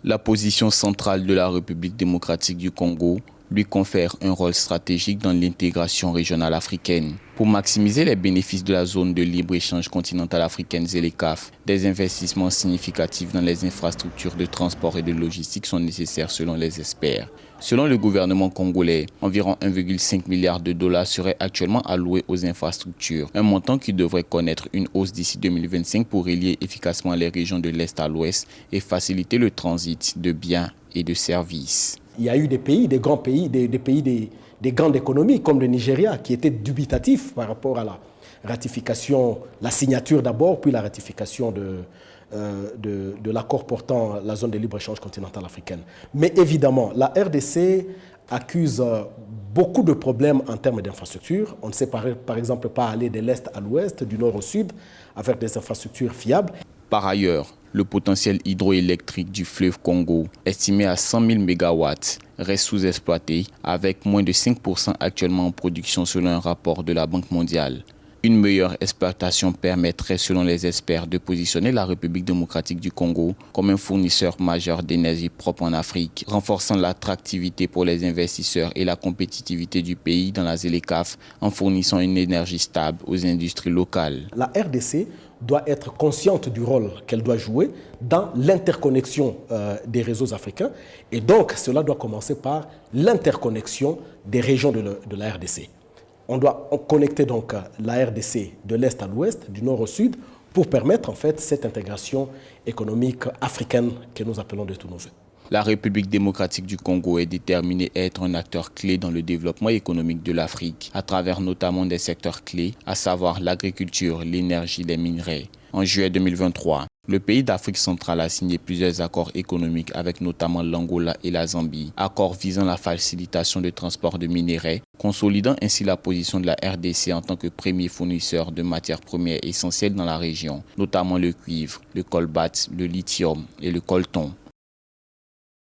La position centrale de la République démocratique du Congo lui confère un rôle stratégique dans l'intégration régionale africaine. Pour maximiser les bénéfices de la zone de libre-échange continentale africaine ZLECAf, des investissements significatifs dans les infrastructures de transport et de logistique sont nécessaires selon les experts. Selon le gouvernement congolais, environ 1,5 milliard de dollars seraient actuellement alloués aux infrastructures, un montant qui devrait connaître une hausse d'ici 2025 pour relier efficacement les régions de l'Est à l'Ouest et faciliter le transit de biens et de services. Il y a eu des pays, des grands pays, des grandes économies comme le Nigeria qui étaient dubitatifs par rapport à la ratification, la signature d'abord, puis la ratification de l'accord portant la zone de libre-échange continentale africaine. Mais évidemment, la RDC accuse beaucoup de problèmes en termes d'infrastructures. On ne sait par exemple pas aller de l'Est à l'Ouest, du Nord au Sud, avec des infrastructures fiables. Par ailleurs, le potentiel hydroélectrique du fleuve Congo, estimé à 100 000 MW, reste sous-exploité, avec moins de 5% actuellement en production selon un rapport de la Banque mondiale. Une meilleure exploitation permettrait, selon les experts, de positionner la République démocratique du Congo comme un fournisseur majeur d'énergie propre en Afrique, renforçant l'attractivité pour les investisseurs et la compétitivité du pays dans la ZLECAf en fournissant une énergie stable aux industries locales. La RDC doit être consciente du rôle qu'elle doit jouer dans l'interconnexion des réseaux africains et donc cela doit commencer par l'interconnexion des régions de la RDC. On doit connecter donc la RDC de l'Est à l'Ouest, du Nord au Sud, pour permettre en fait cette intégration économique africaine que nous appelons de tous nos vœux. La République démocratique du Congo est déterminée à être un acteur clé dans le développement économique de l'Afrique, à travers notamment des secteurs clés, à savoir l'agriculture, l'énergie, les minerais. En juillet 2023, le pays d'Afrique centrale a signé plusieurs accords économiques avec notamment l'Angola et la Zambie, accords visant la facilitation de transport de minerais, consolidant ainsi la position de la RDC en tant que premier fournisseur de matières premières essentielles dans la région, notamment le cuivre, le colbalt, le lithium et le coltan.